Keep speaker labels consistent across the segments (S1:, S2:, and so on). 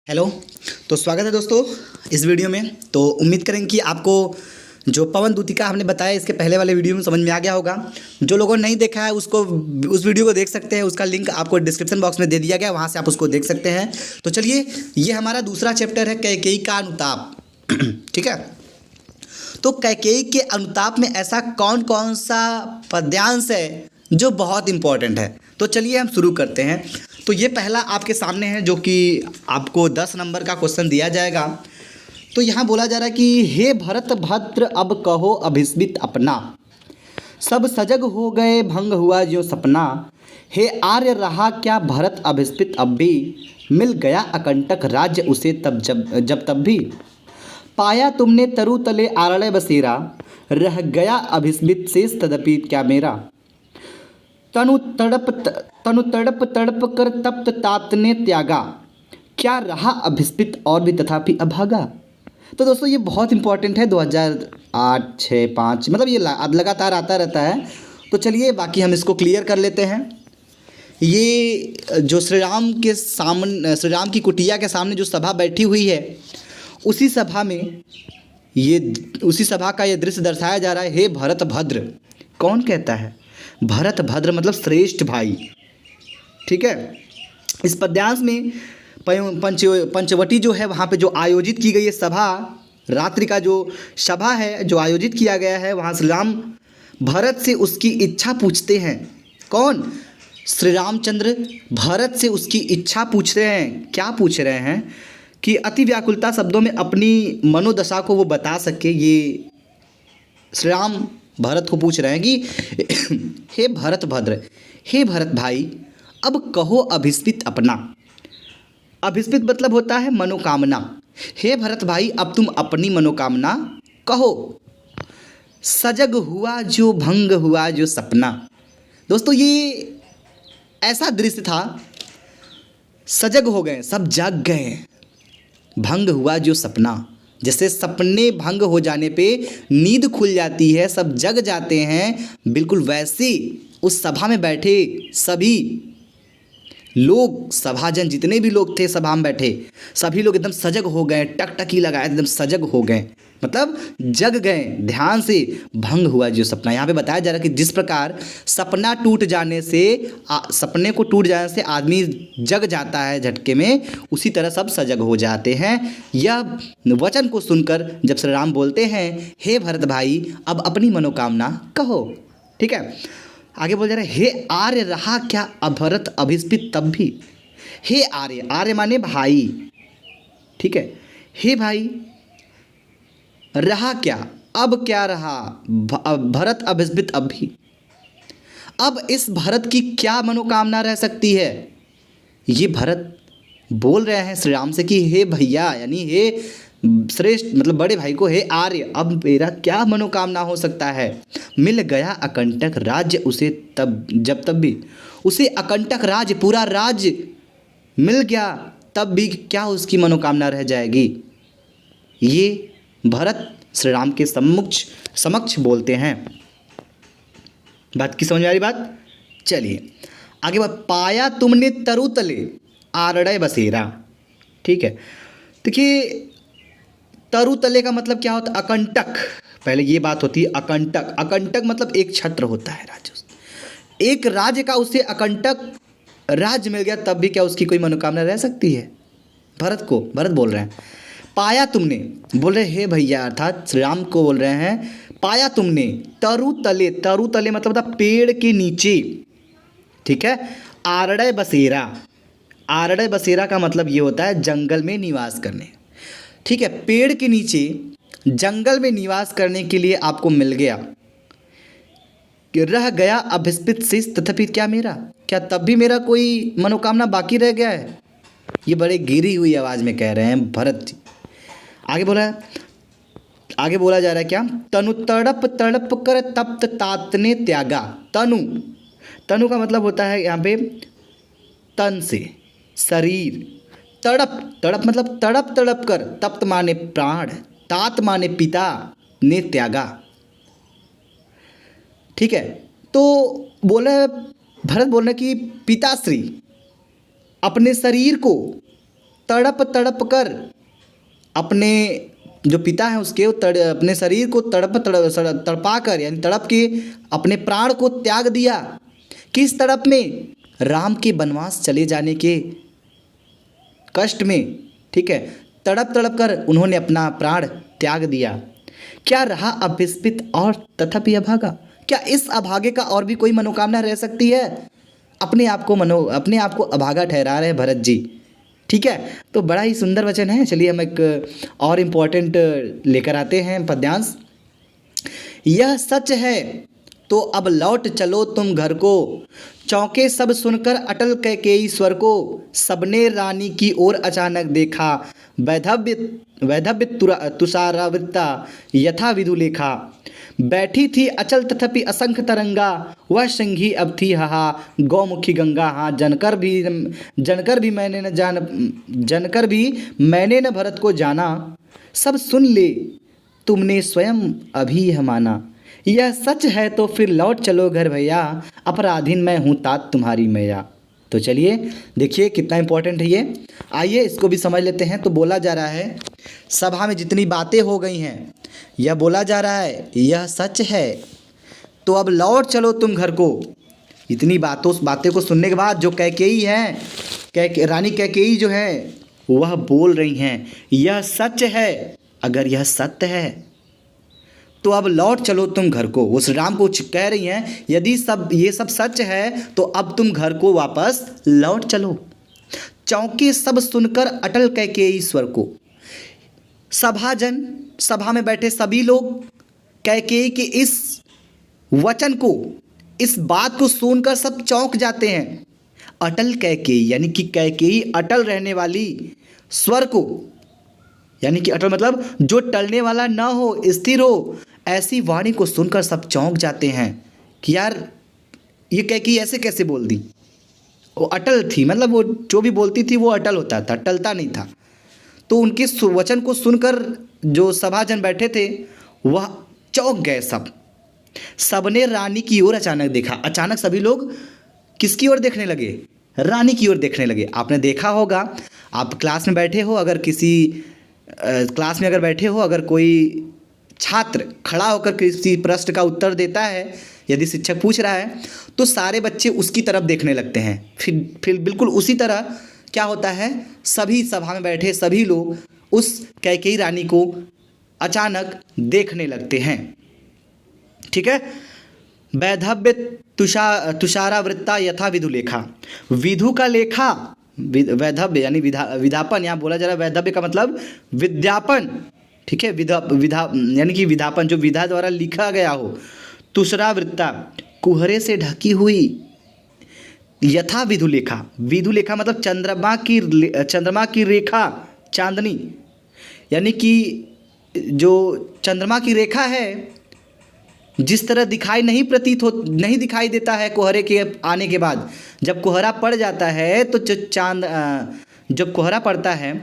S1: Hello. तो स्वागत है दोस्तों इस वीडियो में। तो उम्मीद करें कि आपको जो पवन दूतिका हमने बताया इसके पहले वाले वीडियो में समझ में आ गया होगा। जो लोगों ने नहीं देखा है उसको उस वीडियो को देख सकते हैं। उसका लिंक आपको डिस्क्रिप्शन बॉक्स में दे दिया गया है, वहाँ से आप उसको देख सकते हैं। तो चलिए, ये हमारा दूसरा चैप्टर है कैकेयी का अनुताप। ठीक है। तो कैकेयी के अनुताप में ऐसा कौन कौन सा पद्यांश है जो बहुत इंपॉर्टेंट है। तो चलिए हम शुरू करते हैं। तो ये पहला आपके सामने है जो कि आपको 10 नंबर का क्वेश्चन दिया जाएगा। तो यहाँ बोला जा रहा है कि हे भरत भद्र अब कहो अभिस्मित अपना, सब सजग हो गए भंग हुआ जो सपना। हे आर्य रहा क्या भरत अभिस्मित अब भी, मिल गया अकंटक राज्य उसे तब जब तब भी। पाया तुमने तरु तले आरण्य बसेरा, रह गया अभिस्मित शेष तदपि क्या मेरा। तनु तड़प तड़प कर तप्त तात ने त्यागा, क्या रहा अभिस्मित और भी तथापि अभागा। तो दोस्तों ये बहुत इंपॉर्टेंट है। 2008, 6, 5 मतलब ये लगातार आता रहता है। तो चलिए बाकी हम इसको क्लियर कर लेते हैं। ये जो श्री राम की कुटिया के सामने जो सभा बैठी हुई है, उसी सभा का ये दृश्य दर्शाया जा रहा है। हे भरत भद्र, कौन कहता है? भरत भद्र मतलब श्रेष्ठ भाई। ठीक है। इस पद्यांश में पंचवटी जो है वहाँ पे जो आयोजित की गई है सभा, रात्रि का जो सभा है जो आयोजित किया गया है, वहाँ श्री राम भरत से उसकी इच्छा पूछते हैं। कौन? श्री रामचंद्र भरत से उसकी इच्छा पूछ रहे हैं। क्या पूछ रहे हैं? कि अति व्याकुलता शब्दों में अपनी मनोदशा को वो बता सके। ये श्री राम भरत को पूछ रहे हैं कि हे भरत भद्र, हे भरत भाई, अब कहो अभिस्मित अपना। अभिस्मित मतलब होता है मनोकामना। हे भरत भाई, अब तुम अपनी मनोकामना कहो। सजग हुआ जो भंग हुआ जो सपना। दोस्तों ये ऐसा दृश्य था, सजग हो गए, सब जग गए, भंग हुआ जो सपना। जैसे सपने भंग हो जाने पे नींद खुल जाती है, सब जग जाते हैं, बिल्कुल वैसे उस सभा में बैठे सभी लोग, सभाजन जितने भी लोग थे सभा में बैठे, सभी लोग एकदम सजग हो गए, टकटकी लगाए, एकदम सजग हो गए, मतलब जग गए ध्यान से। भंग हुआ जो सपना, यहाँ पे बताया जा रहा है कि जिस प्रकार सपने को टूट जाने से आदमी जग जाता है झटके में, उसी तरह सब सजग हो जाते हैं। यह वचन को सुनकर जब श्री राम बोलते हैं हे भरत भाई, अब अपनी मनोकामना कहो। ठीक है। आगे बोल जा रहे हे आर्य रहा क्या अभरत अभिस्मित तब भी। हे आर्य, आर्य माने भाई। ठीक है। हे भाई, रहा क्या, अब क्या रहा, भरत अभिस्मित अब भी। अब इस भरत की क्या मनोकामना रह सकती है। ये भरत बोल रहे हैं श्री राम से कि हे भैया, यानी हे श्रेष्ठ मतलब बड़े भाई को, हे आर्य, अब मेरा क्या मनोकामना हो सकता है। मिल गया अकंटक राज्य उसे तब भी। उसे अकंटक राज्य, पूरा राज्य मिल गया, तब भी क्या उसकी मनोकामना रह जाएगी। ये भरत श्री राम के समक्ष बोलते हैं। बात की समझ में आ रही बात? चलिए आगे बढ़। पाया तुमने तरु तले आरण्य बसेरा। ठीक है। देखिए तरु तले का मतलब क्या होता है? अकंटक। पहले ये बात होती है अकंटक। अकंटक मतलब एक छत्र होता है राज्य। एक राज्य का उसे अकंटक राज्य मिल गया, तब भी क्या उसकी कोई मनोकामना रह सकती है। भरत बोल रहे हैं पाया तुमने, बोल रहे हे भैया, अर्थात श्री राम को बोल रहे हैं पाया तुमने तरु तले। तरु तले मतलब होता पेड़ के नीचे। ठीक है। आरण्य बसेरा। आरण्य बसेरा का मतलब ये होता है जंगल में निवास करने। ठीक है। पेड़ के नीचे जंगल में निवास करने के लिए आपको मिल गया। कि रह गया अभिस्मित शेष तथापि क्या मेरा, क्या तब भी मेरा कोई मनोकामना बाकी रह गया है। ये बड़े गिरी हुई आवाज़ में कह रहे हैं भरत जी। आगे बोला जा रहा है क्या? तनु तड़प तड़प कर तप्त तात ने त्यागा। तनु का मतलब होता है यहाँ पे तन से, शरीर। तड़प मतलब तड़प तड़प कर, तप्त माने प्राण, तात माने पिता, ने त्यागा। ठीक है। तो भरत बोल रहे कि पिताश्री अपने शरीर को तड़प तड़प कर अपने जो पिता हैं उसके अपने शरीर को तड़पा कर यानी तड़प के अपने प्राण को त्याग दिया। किस तड़प में? राम के वनवास चले जाने के कष्ट में, ठीक है, तड़प तड़प कर उन्होंने अपना प्राण त्याग दिया। क्या रहा अविस्मित और तथापि अभागा? क्या इस अभागे का और भी कोई मनोकामना रह सकती है? अपने आप को अभागा ठहरा रहे भरत जी, ठीक है। तो बड़ा ही सुंदर वचन है। चलिए हम एक और इम्पोर्टेंट लेकर आते हैं पद्यांश। यह सच है तो अब लौट चलो तुम घर को, चौंके सब सुनकर अटल कैकेयी स्वर को। सबने रानी की ओर अचानक देखा, वैधव्य तुषारावृता यथा विधुलेखा। बैठी थी अचल तथापि असंख्य तरंगा, वह सिंही अब थी हाहा गौमुखी गंगा। हाँ, जनकर भी मैंने न भरत को जाना, सब सुन ले तुमने स्वयं अभी यह माना। यह सच है तो फिर लौट चलो घर भैया, अपराधीन मैं हूँ तात तुम्हारी मैया। तो चलिए देखिए कितना इम्पोर्टेंट है ये। आइए इसको भी समझ लेते हैं। तो बोला जा रहा है, सभा में जितनी बातें हो गई हैं, यह बोला जा रहा है यह सच है तो अब लौट चलो तुम घर को। इतनी बातें को सुनने के बाद जो कैकेयी हैं, रानी कैकेयी जो है वह बोल रही हैं यह सच है। अगर यह सत्य है तो अब लौट चलो तुम घर को। वो श्री राम को कह रही हैं यदि ये सब सच है तो अब तुम घर को वापस लौट चलो। चौंके सब सुनकर अटल कैकेयी स्वर को। सभा में बैठे सभी लोग कैकेयी के इस वचन को, इस बात को सुनकर सब चौंक जाते हैं। अटल कैकेयी यानी कि कैकेयी अटल रहने वाली स्वर को, यानी कि अटल मतलब जो टलने वाला ना हो, स्थिर हो, ऐसी वाणी को सुनकर सब चौंक जाते हैं कि यार ये कैकेयी ऐसे कैसे बोल दी। वो अटल थी, मतलब वो जो भी बोलती थी वो अटल होता था, टलता नहीं था। तो उनके वचन को सुनकर जो सभाजन बैठे थे वह चौंक गए सब। सबने रानी की ओर अचानक देखा। अचानक सभी लोग किसकी ओर देखने लगे? रानी की ओर देखने लगे। आपने देखा होगा, आप क्लास में बैठे हो, अगर अगर कोई छात्र खड़ा होकर किसी प्रश्न का उत्तर देता है, यदि शिक्षक पूछ रहा है तो सारे बच्चे उसकी तरफ देखने लगते हैं। फिर बिल्कुल उसी तरह क्या होता है, सभी सभा में बैठे सभी लोग उस कैकेयी रानी को अचानक देखने लगते हैं, ठीक है। वैधव्य तुषारावृत्ता यथा विधुलेखा। विधु का लेखा, वैधव्य यानी विधापन, यहाँ बोला जा रहा है वैधव्य का मतलब विद्यापन, ठीक है। विधा यानी कि विधापन जो विधा द्वारा लिखा गया हो। तुषारावृत्ता कुहरे से ढकी हुई, यथा विधुलेखा। विधुलेखा मतलब चंद्रमा की रेखा, चांदनी, यानी कि जो चंद्रमा की रेखा है जिस तरह नहीं दिखाई देता है कोहरे के आने के बाद। जब कोहरा पड़ जाता है तो जब कोहरा पड़ता है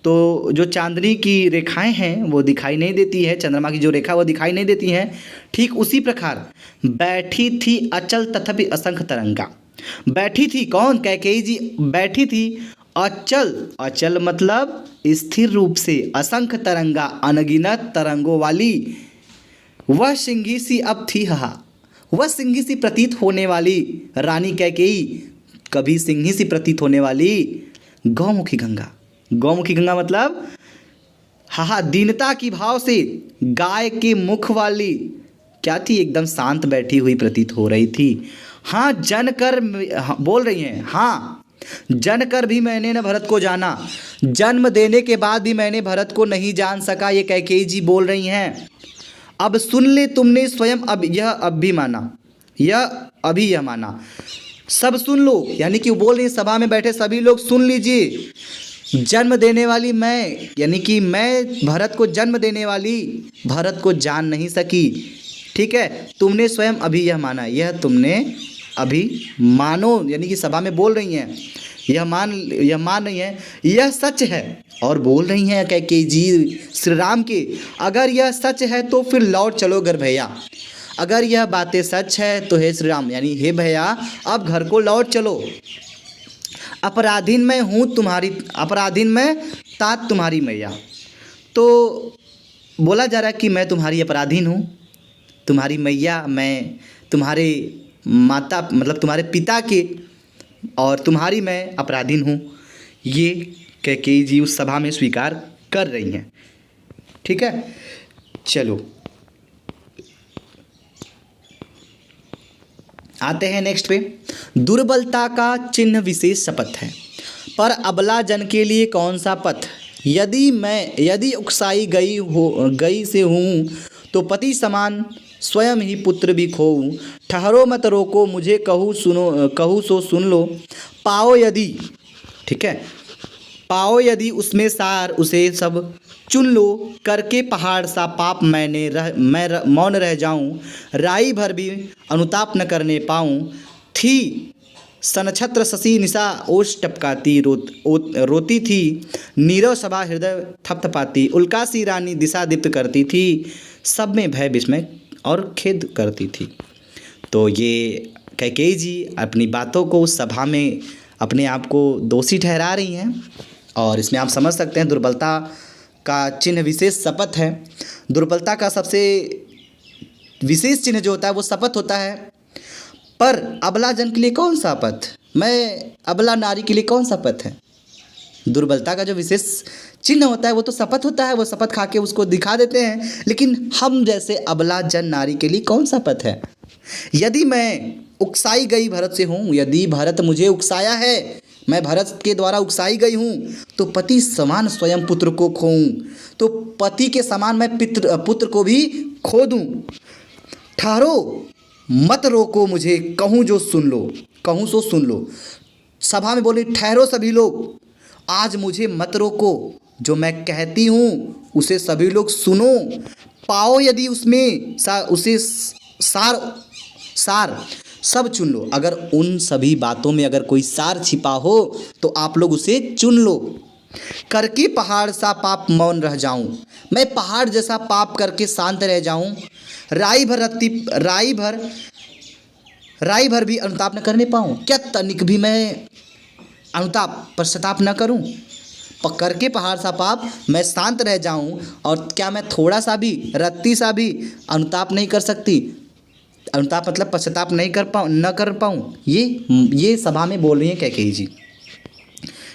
S1: तो जो चांदनी की रेखाएं हैं वो दिखाई नहीं देती है, चंद्रमा की जो रेखा वो दिखाई नहीं देती हैं। ठीक उसी प्रकार बैठी थी अचल तथापि असंख्य तरंगा। बैठी थी कौन? कैकेयी जी बैठी थी अचल मतलब स्थिर रूप से, असंख्य तरंगा अनगिनत तरंगों वाली। वह सिंही सी अब थी हाहा, वह सिंही सी प्रतीत होने वाली रानी कैकेयी, कभी सिंही सी प्रतीत होने वाली गौमुखी गंगा। गौमुखी गंगा मतलब हाहा दीनता की भाव से गाय के मुख वाली क्या थी, एकदम शांत बैठी हुई प्रतीत हो रही थी। हाँ जनकर बोल रही हैं, हाँ जनकर भी मैंने न भरत को जाना, जन्म देने के बाद भी मैंने भरत को नहीं जान सका, ये कैकेयी जी बोल रही हैं। अब सुन ले तुमने स्वयं अभी यह माना। सब सुन लो, यानी कि वो बोल रही सभा में बैठे सभी लोग सुन लीजिए। जन्म देने वाली मैं, यानी कि मैं भरत को जन्म देने वाली भरत को जान नहीं सकी, ठीक है। तुमने स्वयं अभी यह माना, यह तुमने अभी मानो, यानी कि सभा में बोल रही हैं, यह मान रही हैं, यह सच है। और बोल रही हैं कैकेयी जी श्री राम के, अगर यह सच है तो फिर लौट चलो घर भैया। अगर यह बातें सच है तो हे श्री राम यानी हे भैया अब घर को लौट चलो। अपराधीन मैं हूँ तुम्हारी, अपराधीन मैं तात तुम्हारी मैया। तो बोला जा रहा है कि मैं तुम्हारी अपराधीन हूँ, तुम्हारी मैया, मैं तुम्हारे माता मतलब तुम्हारे पिता के, और तुम्हारी मैं अपराधीन हूँ। ये कैकेयी जी उस सभा में स्वीकार कर रही हैं। ठीक है, चलो आते हैं नेक्स्ट पे। दुर्बलता का चिन्ह विशेष शपथ है, पर अबला जन के लिए कौन सा पथ। यदि उकसाई गई से हूँ, तो पति समान स्वयं ही पुत्र भी खोऊँ। ठहरो मत रोको मुझे, कहूँ सो सुन लो। पाओ यदि, ठीक है, पाओ यदि उसमें सार, उसे सब चुन लो। करके पहाड़ सा पाप मैं मौन रह जाऊं। राई भर भी अनुताप न करने पाऊं। थी सनक्षत्र शशि निशा ओष टपकाती, रोती थी नीरव सभा हृदय थपथपाती। उल्कासी रानी दिशा दीप्त करती थी, सब में भय विस्मय और खेद करती थी। तो ये कैकेयी जी अपनी बातों को उस सभा में अपने आप को दोषी ठहरा रही हैं, और इसमें आप समझ सकते हैं दुर्बलता का चिन्ह विशेष शपथ है। दुर्बलता का सबसे विशेष चिन्ह जो होता है वो शपथ होता है, पर अबला जन के लिए कौन सा पथ, मैं अबला नारी के लिए कौन सा पथ है। दुर्बलता का जो विशेष चिन्ह होता है वो तो शपथ होता है, वो शपथ खा के उसको दिखा देते हैं, लेकिन हम जैसे अबला जन नारी के लिए कौन सा पथ है। यदि मैं उकसाई गई भरत से हूँ, यदि भरत मुझे उकसाया है, मैं भरत के द्वारा उकसाई गई हूँ, तो पति समान स्वयं पुत्र को खोऊं, तो पति के समान मैं पुत्र को भी खो दूं। ठहरो मत रोको मुझे, कहूँ सो सुन लो। सभा में बोले ठहरो सभी लोग, आज मुझे मत रोको, जो मैं कहती हूँ उसे सभी लोग सुनो। पाओ यदि उसमें उसे सार सब चुन लो। अगर उन सभी बातों में अगर कोई सार छिपा हो तो आप लोग उसे चुन लो। करके पहाड़ सा पाप मौन रह जाऊं, मैं पहाड़ जैसा पाप करके शांत रह जाऊं। राई भर भी अनुताप न करने पाऊं, क्या तनिक भी मैं पश्चाताप न करूं। करके पहाड़ सा पाप मैं शांत रह जाऊं, और क्या मैं थोड़ा सा भी रत्ती सा भी अनुताप नहीं कर सकती। अनुताप मतलब पश्चाताप न कर पाऊँ। ये सभा में बोल रही हैं कैकेयी जी।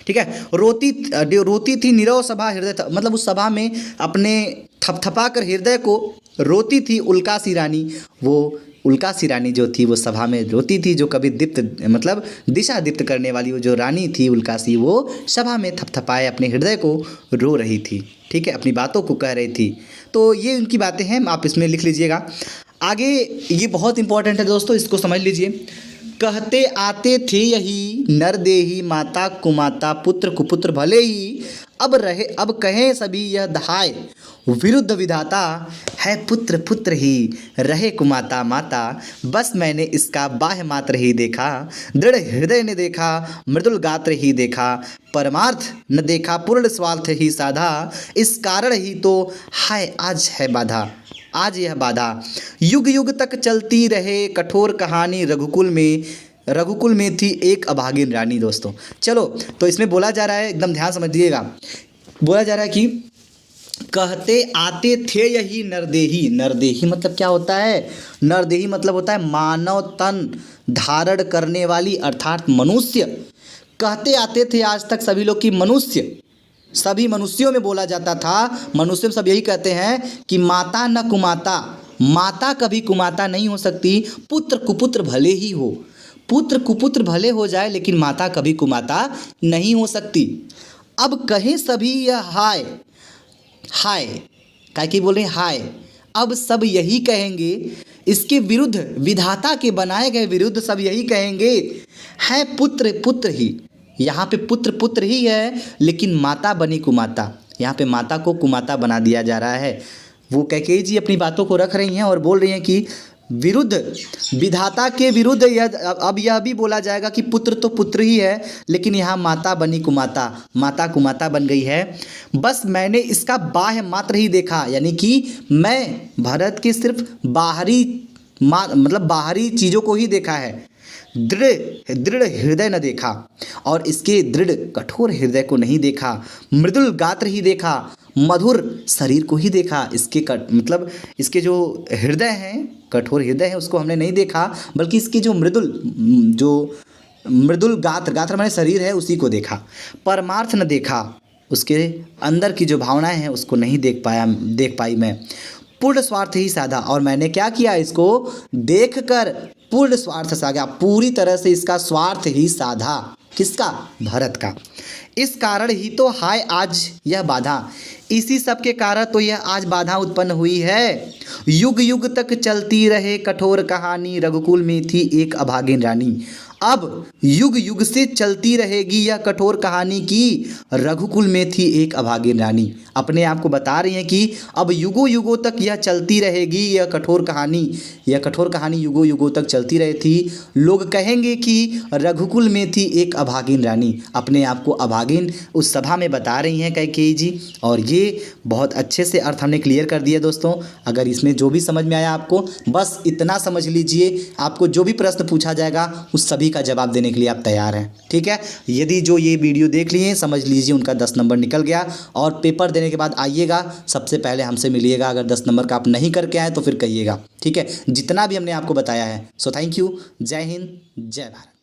S1: ठीक है, रोती थी नीरव सभा हृदय, मतलब उस सभा में अपने थपथपा कर हृदय को रोती थी उल्कासी रानी। वो उल्कासी रानी जो थी वो सभा में रोती थी, जो कभी दीप्त मतलब दिशा दीप्त करने वाली वो जो रानी थी उल्कासी, वो सभा में थपथपाए अपने हृदय को रो रही थी। ठीक है, अपनी बातों को कह रही थी। तो ये उनकी बातें हैं, आप इसमें लिख लीजिएगा। आगे ये बहुत इंपॉर्टेंट है दोस्तों, इसको समझ लीजिए। कहते आते थे यही नर देही, माता कुमाता पुत्र कुपुत्र भले ही। अब कहें सभी यह दहाय, विरुद्ध विधाता है पुत्र पुत्र ही रहे कुमाता माता। बस मैंने इसका बाह्य मात्र ही देखा, दृढ़ हृदय ने देखा, मृदुल गात्र ही देखा, परमार्थ न देखा, पूर्ण स्वार्थ ही साधा। इस कारण ही तो हाय आज है बाधा, आज यह बाधा। युग युग तक चलती रहे कठोर कहानी, रघुकुल में थी एक अभागिन रानी। दोस्तों चलो, तो इसमें बोला जा रहा है, एकदम ध्यान समझिएगा, बोला जा रहा है कि कहते आते थे यही नरदेही। नरदेही मतलब क्या होता है, नरदेही मतलब होता है मानव तन धारण करने वाली, अर्थात मनुष्य। कहते आते थे आज तक सभी लोग की मनुष्य, सभी मनुष्यों में बोला जाता था, मनुष्य में सब यही कहते हैं कि माता न कुमाता, माता कभी कुमाता नहीं हो सकती। पुत्र कुपुत्र भले ही हो, पुत्र कुपुत्र भले हो जाए, लेकिन माता कभी कुमाता नहीं हो सकती। अब कहें सभी यह हाय, हाय काय की बोल रहे हाय, अब सब यही कहेंगे, इसके विरुद्ध विधाता के बनाए गए विरुद्ध सब यही कहेंगे, है पुत्र पुत्र ही। यहाँ पे पुत्र पुत्र ही है, लेकिन माता बनी कुमाता, यहाँ पे माता को कुमाता बना दिया जा रहा है। वो कैकेयी जी अपनी बातों को रख रही हैं और बोल रही हैं कि विरुद्ध विधाता के विरुद्ध अब यह भी बोला जाएगा कि पुत्र तो पुत्र ही है, लेकिन यहाँ माता बनी कुमाता, माता कुमाता बन गई है। बस मैंने इसका बाह्य मात्र ही देखा, यानी कि मैं भरत के सिर्फ बाहरी मतलब बाहरी चीज़ों को ही देखा है, दृढ़ दृढ़ हृदय न देखा, और इसके दृढ़ कठोर हृदय को नहीं देखा, मृदुल गात्र ही देखा, मधुर शरीर को ही देखा। इसके मतलब इसके जो हृदय हैं, कठोर हृदय है, उसको हमने नहीं देखा, बल्कि इसकी जो मृदुल गात्र, गात्र माने शरीर है, उसी को देखा। परमार्थ न देखा, उसके अंदर की जो भावनाएं हैं उसको नहीं देख पाई मैं। पूर्ण स्वार्थ ही साधा, और मैंने क्या किया, इसको देखकर पूर्ण स्वार्थ साधा, पूरी तरह से इसका स्वार्थ ही साधा। किसका? भरत का। इस कारण ही तो हाय आज यह बाधा, इसी सब के कारण तो यह आज बाधा उत्पन्न हुई है। युग युग तक चलती रहे कठोर कहानी, रघुकुल में थी एक अभागिन रानी। अब युग युग से चलती रहेगी यह कठोर कहानी की, रघुकुल में थी एक अभागिन रानी। अपने आप को बता रही हैं कि अब युगों युगों तक यह चलती रहेगी यह कठोर कहानी युगों युगों तक चलती रही थी। लोग कहेंगे कि रघुकुल में थी एक अभागिन रानी। अपने आप को अभागिन उस सभा में बता रही हैं कैकेयी जी, और ये बहुत अच्छे से अर्थ हमने क्लियर कर दिया दोस्तों। अगर इसमें जो भी समझ में आया आपको, बस इतना समझ लीजिए, आपको जो भी प्रश्न पूछा जाएगा उस सभी का जवाब देने के लिए आप तैयार हैं। ठीक है, यदि जो ये वीडियो देख लिए समझ लीजिए उनका 10 नंबर निकल गया, और पेपर देने के बाद आइएगा, सबसे पहले हमसे मिलिएगा। अगर 10 नंबर का आप नहीं करके आए तो फिर कहिएगा। ठीक है, जितना भी हमने आपको बताया है। So thank you. जय हिंद, जय भारत।